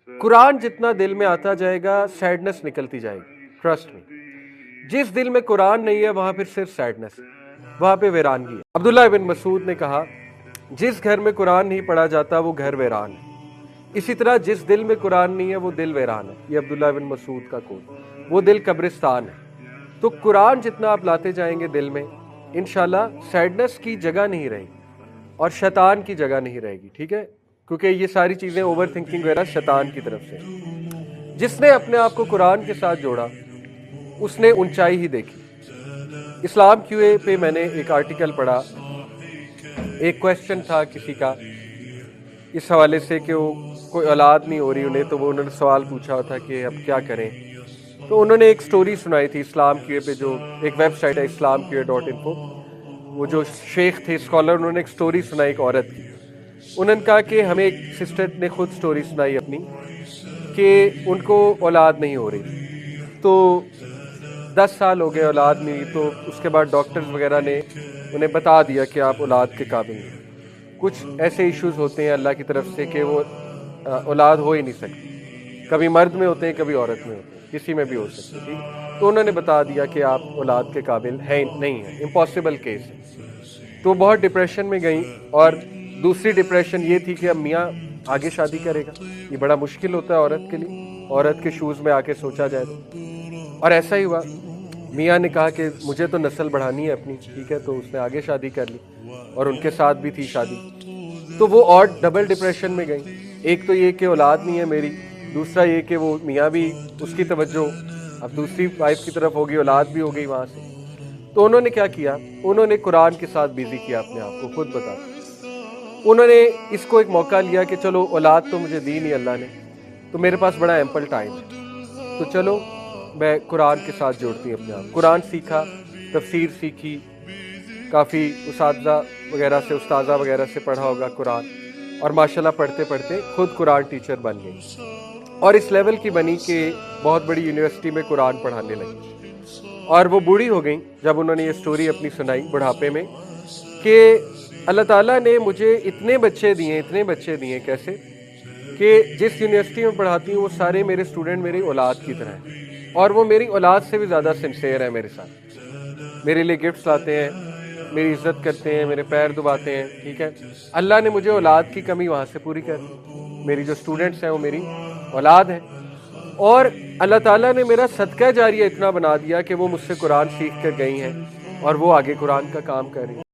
قرآن جتنا دل میں آتا جائے گا سیڈنس نکلتی جائے گی، ٹرسٹ میں۔ جس دل میں قرآن نہیں ہے وہاں پھر صرف سیڈنس ہے، وہاں پہ ویرانگی ہے۔ عبداللہ بن مسعود نے کہا جس گھر میں قرآن نہیں پڑھا جاتا وہ گھر ویران ہے، اسی طرح جس دل میں قرآن نہیں ہے وہ دل ویران ہے۔ یہ عبداللہ بن مسعود کا قول، وہ دل قبرستان ہے۔ تو قرآن جتنا آپ لاتے جائیں گے دل میں، انشاءاللہ سیڈنس کی جگہ نہیں رہے گی اور شیطان کی جگہ نہیں رہے گی، ٹھیک ہے؟ کیونکہ یہ ساری چیزیں اوور تھنکنگ وغیرہ شیطان کی طرف سے۔ جس نے اپنے آپ کو قرآن کے ساتھ جوڑا اس نے اونچائی ہی دیکھی۔ اسلام کیو اے پہ میں نے ایک آرٹیکل پڑھا، ایک کویسچن تھا کسی کا اس حوالے سے کہ وہ کوئی اولاد نہیں ہو رہی انہیں، تو وہ انہوں نے سوال پوچھا تھا کہ اب کیا کریں۔ تو انہوں نے ایک سٹوری سنائی تھی اسلام کیو اے پہ، جو ایک ویب سائٹ ہے islamqa.info، وہ جو شیخ تھے اسکالر، انہوں نے ایک سٹوری سنائی ایک عورت کی۔ انہوں نے کہا کہ ہمیں ایک سسٹر نے خود سٹوری سنائی اپنی کہ ان کو اولاد نہیں ہو رہی، تو 10 سال ہو گئے اولاد نہیں ہوئی، تو اس کے بعد ڈاکٹرز وغیرہ نے انہیں بتا دیا کہ آپ اولاد کے قابل ہیں۔ کچھ ایسے ایشوز ہوتے ہیں اللہ کی طرف سے کہ وہ اولاد ہو ہی نہیں سکتی، کبھی مرد میں ہوتے ہیں کبھی عورت میں ہوتے ہیں، کسی میں بھی ہو سکتے ہیں، ٹھیک؟ تو انہوں نے بتا دیا کہ آپ اولاد کے قابل ہیں نہیں ہیں، امپاسبل کیس ہے۔ تو بہت ڈپریشن میں گئیں، اور دوسری ڈپریشن یہ تھی کہ اب میاں آگے شادی کرے گا، یہ بڑا مشکل ہوتا ہے عورت کے لیے، عورت کے شوز میں آ کے سوچا جائے تو۔ اور ایسا ہی ہوا، میاں نے کہا کہ مجھے تو نسل بڑھانی ہے اپنی، ٹھیک ہے؟ تو اس نے آگے شادی کر لی، اور ان کے ساتھ بھی تھی شادی۔ تو وہ اور ڈبل ڈپریشن میں گئیں، ایک تو یہ کہ اولاد نہیں ہے میری، دوسرا یہ کہ وہ میاں بھی اس کی توجہ اب دوسری وائف کی طرف ہوگی، اولاد بھی ہو گئی وہاں سے۔ تو انہوں نے کیا کیا، انہوں نے قرآن کے ساتھ بیزی کیا اپنے آپ کو، خود بتا۔ انہوں نے اس کو ایک موقع لیا کہ چلو اولاد تو مجھے دی نہیں اللہ نے، تو میرے پاس بڑا ایمپل ٹائم ہے، تو چلو میں قرآن کے ساتھ جوڑتی ہوں اپنے آپ۔ قرآن سیکھا، تفسیر سیکھی، کافی اساتذہ وغیرہ سے، استاذہ وغیرہ سے پڑھا ہوگا قرآن، اور ماشاءاللہ پڑھتے پڑھتے خود قرآن ٹیچر بن گئی، اور اس لیول کی بنی کہ بہت بڑی یونیورسٹی میں قرآن پڑھانے لگی۔ اور وہ بوڑھی ہو گئیں جب انہوں نے یہ سٹوری اپنی سنائی بڑھاپے میں، کہ اللہ تعالیٰ نے مجھے اتنے بچے دیے، کیسے کہ جس یونیورسٹی میں پڑھاتی ہوں وہ سارے میرے اسٹوڈنٹ میری اولاد کی طرح ہیں، اور وہ میری اولاد سے بھی زیادہ سنسیئر ہیں میرے ساتھ، میرے لیے گفٹس لاتے ہیں، میری عزت کرتے ہیں، میرے پیر دباتے ہیں، ٹھیک ہے؟ اللہ نے مجھے اولاد کی کمی وہاں سے پوری کر دی، میری جو اسٹوڈنٹس ہیں وہ میری اولاد ہیں، اور اللہ تعالیٰ نے میرا صدقہ جاریہ اتنا بنا دیا کہ وہ مجھ سے قرآن سیکھ کر گئی ہیں، اور وہ آگے قرآن کا کام کر رہی ہیں۔